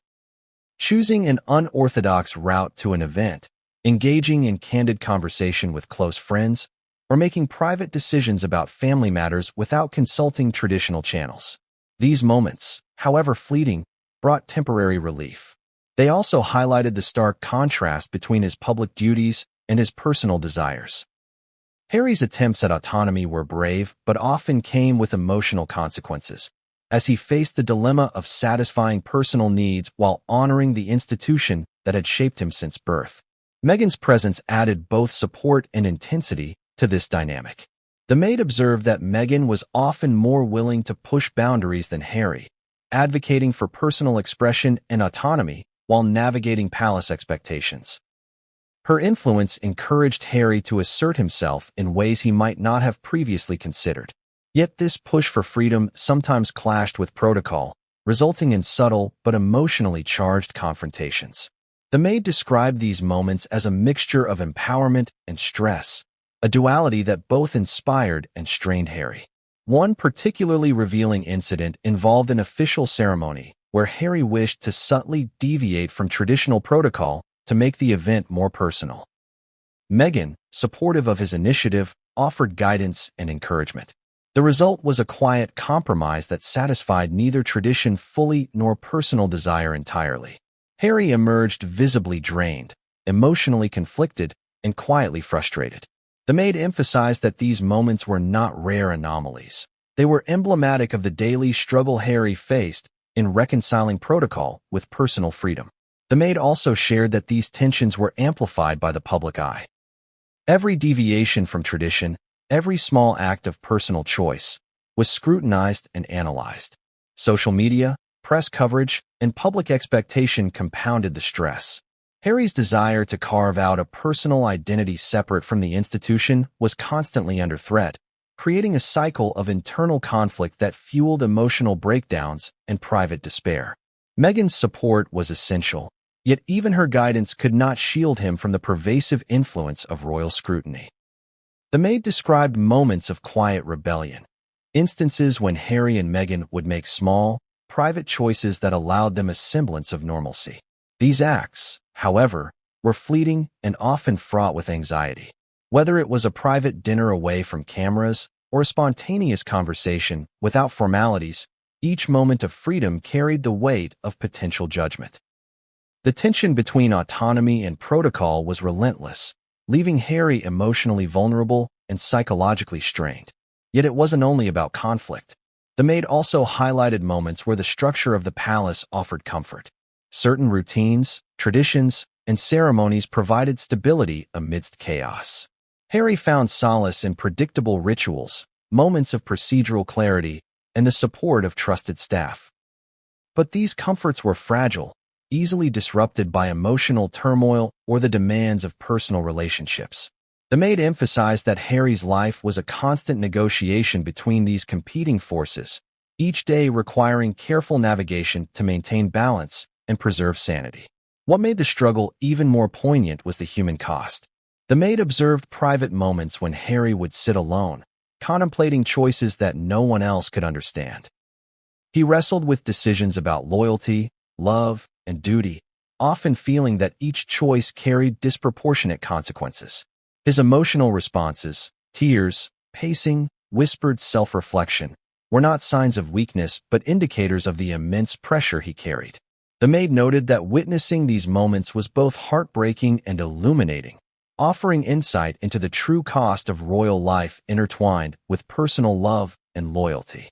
Choosing an unorthodox route to an event, engaging in candid conversation with close friends, or making private decisions about family matters without consulting traditional channels. These moments, however fleeting, brought temporary relief. They also highlighted the stark contrast between his public duties and his personal desires. Harry's attempts at autonomy were brave, but often came with emotional consequences, as he faced the dilemma of satisfying personal needs while honoring the institution that had shaped him since birth. Meghan's presence added both support and intensity to this dynamic. The maid observed that Meghan was often more willing to push boundaries than Harry, advocating for personal expression and autonomy while navigating palace expectations. Her influence encouraged Harry to assert himself in ways he might not have previously considered. Yet this push for freedom sometimes clashed with protocol, resulting in subtle but emotionally charged confrontations. The maid described these moments as a mixture of empowerment and stress, a duality that both inspired and strained Harry. One particularly revealing incident involved an official ceremony where Harry wished to subtly deviate from traditional protocol to make the event more personal. Meghan, supportive of his initiative, offered guidance and encouragement. The result was a quiet compromise that satisfied neither tradition fully nor personal desire entirely. Harry emerged visibly drained, emotionally conflicted, and quietly frustrated. The maid emphasized that these moments were not rare anomalies. They were emblematic of the daily struggle Harry faced in reconciling protocol with personal freedom. The maid also shared that these tensions were amplified by the public eye. Every deviation from tradition, every small act of personal choice, was scrutinized and analyzed. Social media, press coverage, and public expectation compounded the stress. Harry's desire to carve out a personal identity separate from the institution was constantly under threat, creating a cycle of internal conflict that fueled emotional breakdowns and private despair. Meghan's support was essential, yet even her guidance could not shield him from the pervasive influence of royal scrutiny. The maid described moments of quiet rebellion, instances when Harry and Meghan would make small, private choices that allowed them a semblance of normalcy. These acts, however, were fleeting and often fraught with anxiety. Whether it was a private dinner away from cameras or a spontaneous conversation without formalities, each moment of freedom carried the weight of potential judgment. The tension between autonomy and protocol was relentless, leaving Harry emotionally vulnerable and psychologically strained. Yet it wasn't only about conflict. The maid also highlighted moments where the structure of the palace offered comfort. Certain routines, traditions, and ceremonies provided stability amidst chaos. Harry found solace in predictable rituals, moments of procedural clarity, and the support of trusted staff. But these comforts were fragile, easily disrupted by emotional turmoil or the demands of personal relationships. The maid emphasized that Harry's life was a constant negotiation between these competing forces, each day requiring careful navigation to maintain balance and preserve sanity. What made the struggle even more poignant was the human cost. The maid observed private moments when Harry would sit alone, contemplating choices that no one else could understand. He wrestled with decisions about loyalty, love, and duty, often feeling that each choice carried disproportionate consequences. His emotional responses, tears, pacing, whispered self-reflection, were not signs of weakness but indicators of the immense pressure he carried. The maid noted that witnessing these moments was both heartbreaking and illuminating, offering insight into the true cost of royal life intertwined with personal love and loyalty.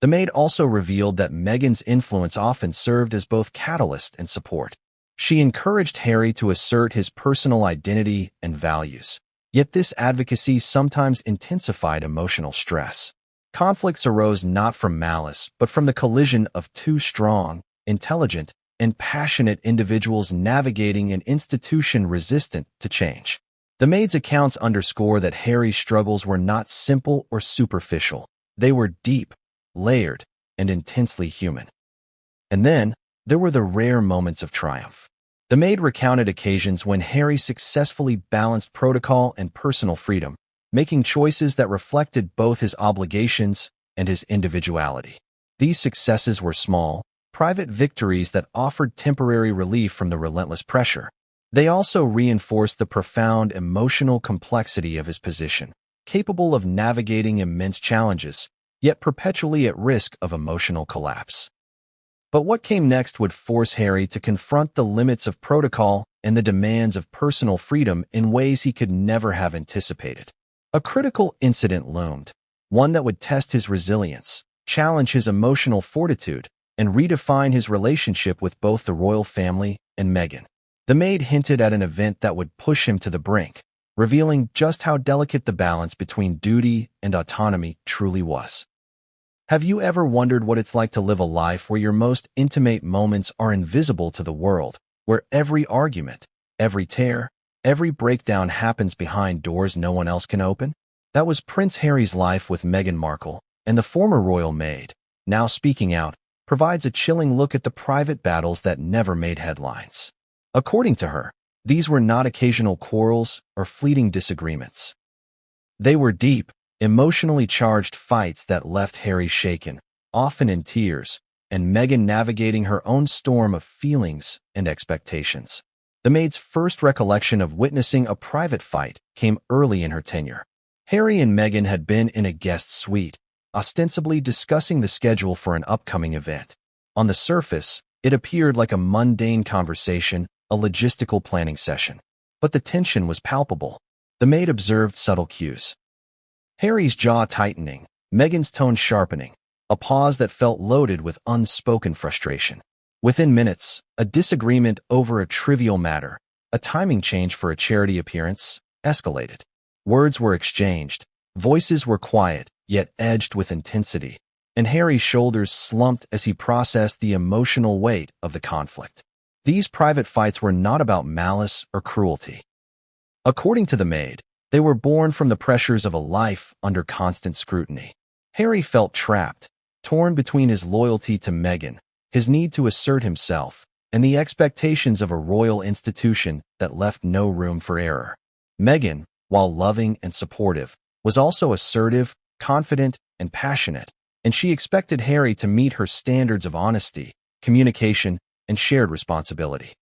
The maid also revealed that Meghan's influence often served as both catalyst and support. She encouraged Harry to assert his personal identity and values, yet this advocacy sometimes intensified emotional stress. Conflicts arose not from malice, but from the collision of two strong, intelligent, and passionate individuals navigating an institution resistant to change. The maid's accounts underscore that Harry's struggles were not simple or superficial. They were deep, layered, and intensely human. And then, there were the rare moments of triumph. The maid recounted occasions when Harry successfully balanced protocol and personal freedom, making choices that reflected both his obligations and his individuality. These successes were small, private victories that offered temporary relief from the relentless pressure. They also reinforced the profound emotional complexity of his position, capable of navigating immense challenges, yet perpetually at risk of emotional collapse. But what came next would force Harry to confront the limits of protocol and the demands of personal freedom in ways he could never have anticipated. A critical incident loomed, one that would test his resilience, challenge his emotional fortitude, and redefine his relationship with both the royal family and Meghan. The maid hinted at an event that would push him to the brink, revealing just how delicate the balance between duty and autonomy truly was. Have you ever wondered what it's like to live a life where your most intimate moments are invisible to the world, where every argument, every tear, every breakdown happens behind doors no one else can open? That was Prince Harry's life with Meghan Markle, and the former royal maid, now speaking out, provides a chilling look at the private battles that never made headlines. According to her, these were not occasional quarrels or fleeting disagreements. They were deep, emotionally charged fights that left Harry shaken, often in tears, and Meghan navigating her own storm of feelings and expectations. The maid's first recollection of witnessing a private fight came early in her tenure. Harry and Meghan had been in a guest suite, ostensibly discussing the schedule for an upcoming event. On the surface, It appeared like a mundane conversation, a logistical planning session. But the tension was palpable. The maid observed subtle cues. Harry's jaw tightening, Meghan's tone sharpening, a pause that felt loaded with unspoken frustration. Within minutes, a disagreement over a trivial matter, a timing change for a charity appearance, escalated. Words were exchanged, voices were quiet, yet edged with intensity, and Harry's shoulders slumped as he processed the emotional weight of the conflict. These private fights were not about malice or cruelty. According to the maid, they were born from the pressures of a life under constant scrutiny. Harry felt trapped, torn between his loyalty to Meghan, his need to assert himself, and the expectations of a royal institution that left no room for error. Meghan, while loving and supportive, was also assertive, confident, and passionate, and she expected Harry to meet her standards of honesty, communication, and shared responsibility.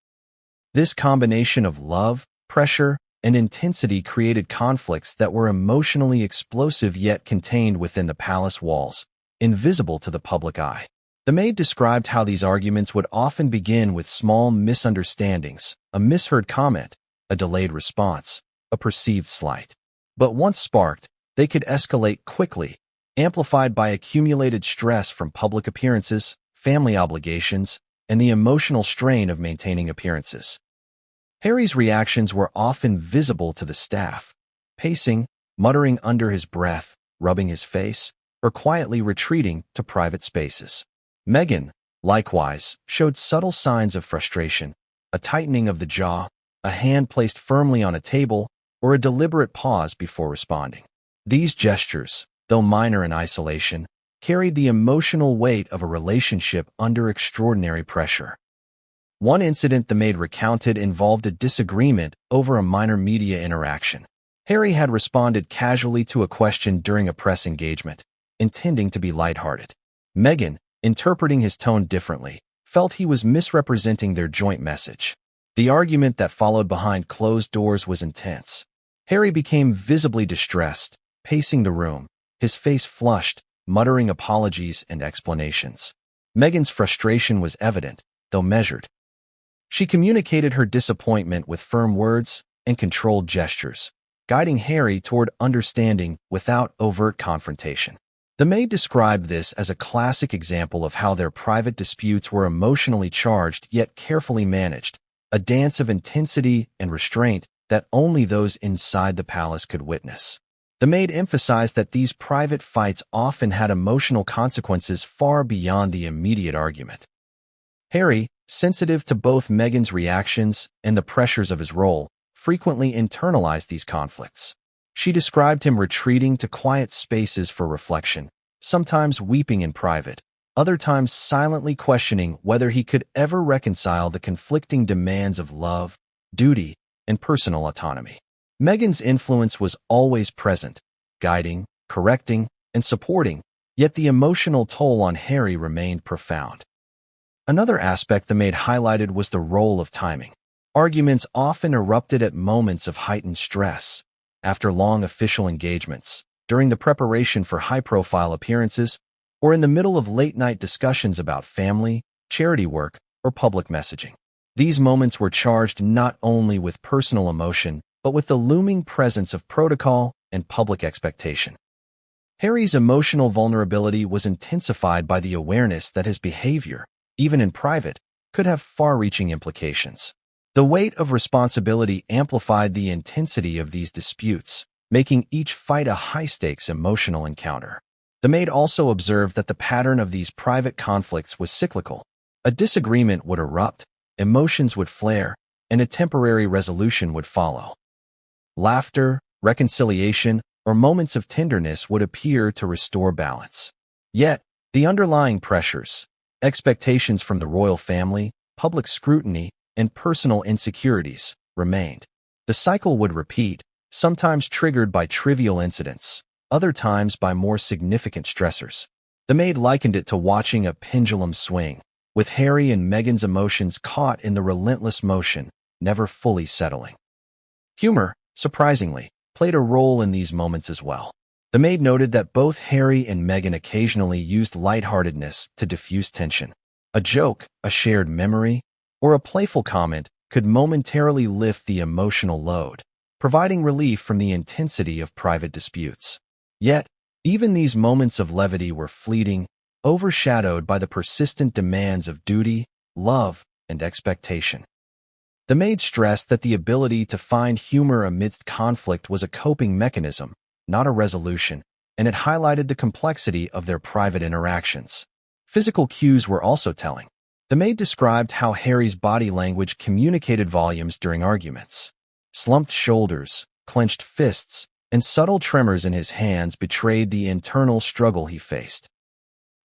This combination of love, pressure, and intensity created conflicts that were emotionally explosive yet contained within the palace walls, invisible to the public eye. The maid described how these arguments would often begin with small misunderstandings, a misheard comment, a delayed response, a perceived slight. But once sparked, they could escalate quickly, amplified by accumulated stress from public appearances, family obligations, and the emotional strain of maintaining appearances. Harry's reactions were often visible to the staff, pacing, muttering under his breath, rubbing his face, or quietly retreating to private spaces. Meghan, likewise, showed subtle signs of frustration, a tightening of the jaw, a hand placed firmly on a table, or a deliberate pause before responding. These gestures, though minor in isolation, carried the emotional weight of a relationship under extraordinary pressure. One incident the maid recounted involved a disagreement over a minor media interaction. Harry had responded casually to a question during a press engagement, intending to be lighthearted. Meghan, interpreting his tone differently, felt he was misrepresenting their joint message. The argument that followed behind closed doors was intense. Harry became visibly distressed, pacing the room, his face flushed, muttering apologies and explanations. Meghan's frustration was evident, though measured. She communicated her disappointment with firm words and controlled gestures, guiding Harry toward understanding without overt confrontation. The maid described this as a classic example of how their private disputes were emotionally charged yet carefully managed, a dance of intensity and restraint that only those inside the palace could witness. The maid emphasized that these private fights often had emotional consequences far beyond the immediate argument. Harry, sensitive to both Meghan's reactions and the pressures of his role, frequently internalized these conflicts. She described him retreating to quiet spaces for reflection, sometimes weeping in private, other times silently questioning whether he could ever reconcile the conflicting demands of love, duty, and personal autonomy. Meghan's influence was always present, guiding, correcting, and supporting, yet the emotional toll on Harry remained profound. Another aspect the maid highlighted was the role of timing. Arguments often erupted at moments of heightened stress, after long official engagements, during the preparation for high-profile appearances, or in the middle of late-night discussions about family, charity work, or public messaging. These moments were charged not only with personal emotion, but with the looming presence of protocol and public expectation. Harry's emotional vulnerability was intensified by the awareness that his behavior, even in private, could have far-reaching implications. The weight of responsibility amplified the intensity of these disputes, making each fight a high-stakes emotional encounter. The maid also observed that the pattern of these private conflicts was cyclical. A disagreement would erupt, emotions would flare, and a temporary resolution would follow. Laughter, reconciliation, or moments of tenderness would appear to restore balance. Yet, the underlying pressures, expectations from the royal family, public scrutiny, and personal insecurities remained. The cycle would repeat, sometimes triggered by trivial incidents, other times by more significant stressors. The maid likened it to watching a pendulum swing, with Harry and Meghan's emotions caught in the relentless motion, never fully settling. Humor, surprisingly, played a role in these moments as well. The maid noted that both Harry and Meghan occasionally used lightheartedness to diffuse tension. A joke, a shared memory, or a playful comment could momentarily lift the emotional load, providing relief from the intensity of private disputes. Yet, even these moments of levity were fleeting, overshadowed by the persistent demands of duty, love, and expectation. The maid stressed that the ability to find humor amidst conflict was a coping mechanism, not a resolution, and it highlighted the complexity of their private interactions. Physical cues were also telling. The maid described how Harry's body language communicated volumes during arguments. Slumped shoulders, clenched fists, and subtle tremors in his hands betrayed the internal struggle he faced.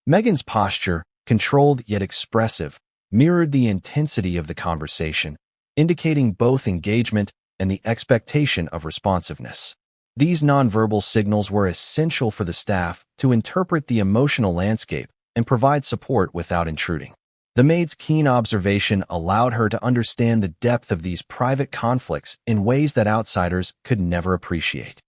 Meghan's posture, controlled yet expressive, mirrored the intensity of the conversation, indicating both engagement and the expectation of responsiveness. These nonverbal signals were essential for the staff to interpret the emotional landscape and provide support without intruding. The maid's keen observation allowed her to understand the depth of these private conflicts in ways that outsiders could never appreciate.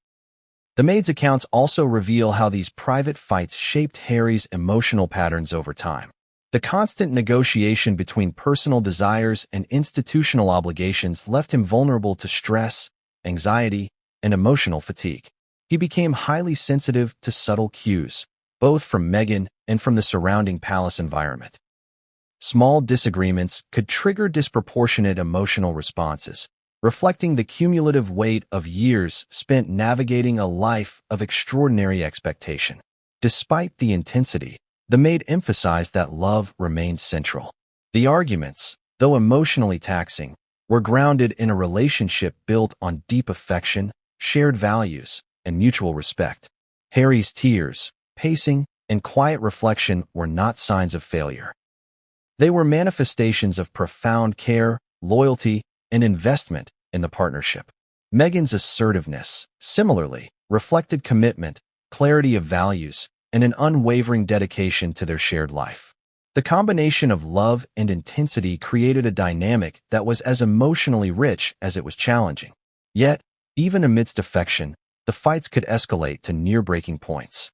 The maid's accounts also reveal how these private fights shaped Harry's emotional patterns over time. The constant negotiation between personal desires and institutional obligations left him vulnerable to stress, anxiety, and emotional fatigue. He became highly sensitive to subtle cues, both from Meghan and from the surrounding palace environment. Small disagreements could trigger disproportionate emotional responses, reflecting the cumulative weight of years spent navigating a life of extraordinary expectation. Despite the intensity, the maid emphasized that love remained central. The arguments, though emotionally taxing, were grounded in a relationship built on deep affection, shared values, and mutual respect. Harry's tears, pacing, and quiet reflection were not signs of failure. They were manifestations of profound care, loyalty, and investment in the partnership. Meghan's assertiveness, similarly, reflected commitment, clarity of values, and an unwavering dedication to their shared life. The combination of love and intensity created a dynamic that was as emotionally rich as it was challenging. Yet, even amidst affection, the fights could escalate to near breaking points.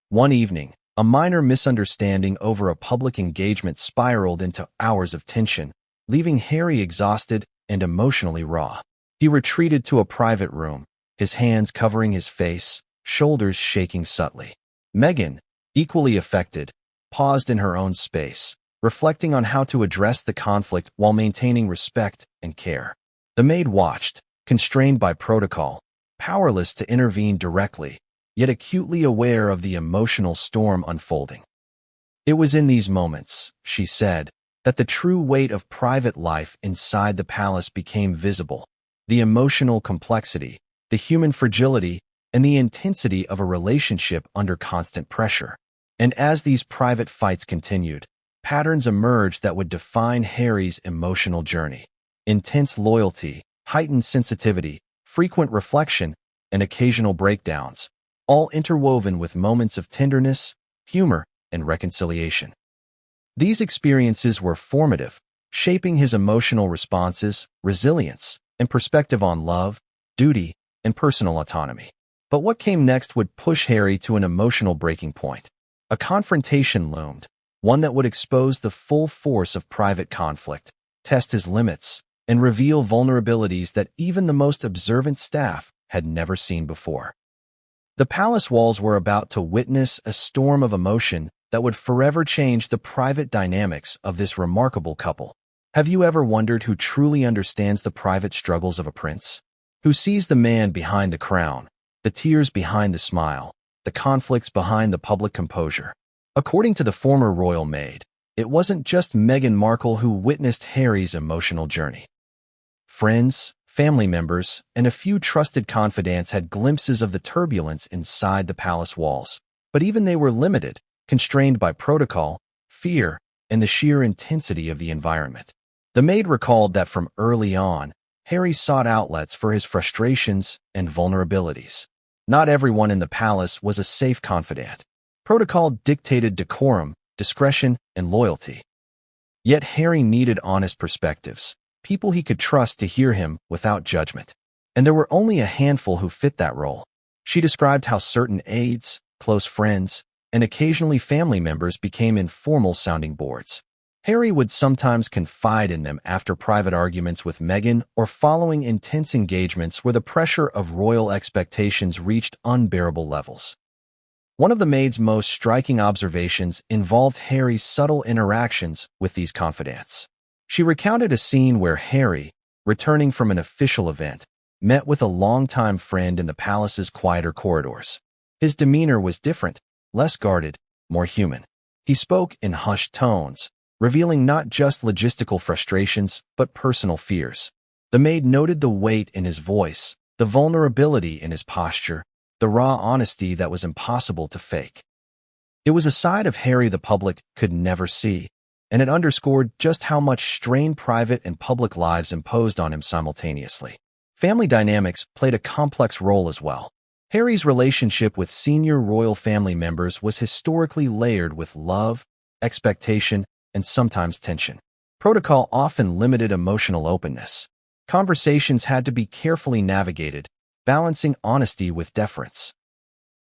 One evening, a minor misunderstanding over a public engagement spiraled into hours of tension, leaving Harry exhausted and emotionally raw. He retreated to a private room, his hands covering his face, shoulders shaking subtly. Meghan, equally affected, paused in her own space, reflecting on how to address the conflict while maintaining respect and care. The maid watched, constrained by protocol, powerless to intervene directly, yet acutely aware of the emotional storm unfolding. It was in these moments, she said, that the true weight of private life inside the palace became visible, the emotional complexity, the human fragility, and the intensity of a relationship under constant pressure. And as these private fights continued, patterns emerged that would define Harry's emotional journey. Intense loyalty, heightened sensitivity, frequent reflection, and occasional breakdowns, all interwoven with moments of tenderness, humor, and reconciliation. These experiences were formative, shaping his emotional responses, resilience, and perspective on love, duty, and personal autonomy. But what came next would push Harry to an emotional breaking point. A confrontation loomed, one that would expose the full force of private conflict, test his limits, and reveal vulnerabilities that even the most observant staff had never seen before. The palace walls were about to witness a storm of emotion that would forever change the private dynamics of this remarkable couple. Have you ever wondered who truly understands the private struggles of a prince? Who sees the man behind the crown, the tears behind the smile, the conflicts behind the public composure? According to the former royal maid, it wasn't just Meghan Markle who witnessed Harry's emotional journey. Friends, family members, and a few trusted confidants had glimpses of the turbulence inside the palace walls, but even they were limited, constrained by protocol, fear, and the sheer intensity of the environment. The maid recalled that from early on, Harry sought outlets for his frustrations and vulnerabilities. Not everyone in the palace was a safe confidant. Protocol dictated decorum, discretion, and loyalty. Yet Harry needed honest perspectives, people he could trust to hear him without judgment. And there were only a handful who fit that role. She described how certain aides, close friends, and occasionally family members became informal sounding boards. Harry would sometimes confide in them after private arguments with Meghan or following intense engagements where the pressure of royal expectations reached unbearable levels. One of the maid's most striking observations involved Harry's subtle interactions with these confidants. She recounted a scene where Harry, returning from an official event, met with a longtime friend in the palace's quieter corridors. His demeanor was different, less guarded, more human. He spoke in hushed tones, revealing not just logistical frustrations but personal fears. The maid noted the weight in his voice, the vulnerability in his posture, the raw honesty that was impossible to fake. It was a side of Harry the public could never see, and it underscored just how much strain private and public lives imposed on him simultaneously. Family dynamics played a complex role as well. Harry's relationship with senior royal family members was historically layered with love, expectation, and sometimes tension. Protocol often limited emotional openness. Conversations had to be carefully navigated, balancing honesty with deference.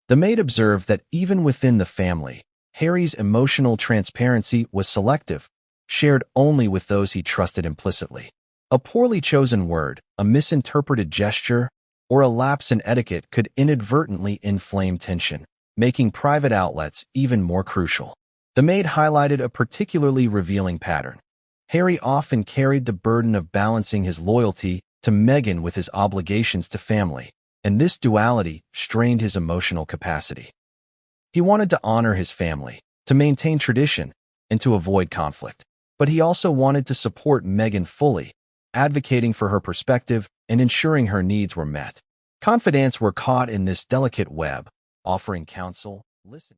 The maid observed that even within the family, Harry's emotional transparency was selective, shared only with those he trusted implicitly. A poorly chosen word, a misinterpreted gesture, or a lapse in etiquette could inadvertently inflame tension, making private outlets even more crucial. The maid highlighted a particularly revealing pattern. Harry often carried the burden of balancing his loyalty to Meghan with his obligations to family, and this duality strained his emotional capacity. He wanted to honor his family, to maintain tradition, and to avoid conflict, but he also wanted to support Meghan fully, advocating for her perspective and ensuring her needs were met. Confidants were caught in this delicate web, offering counsel, listening.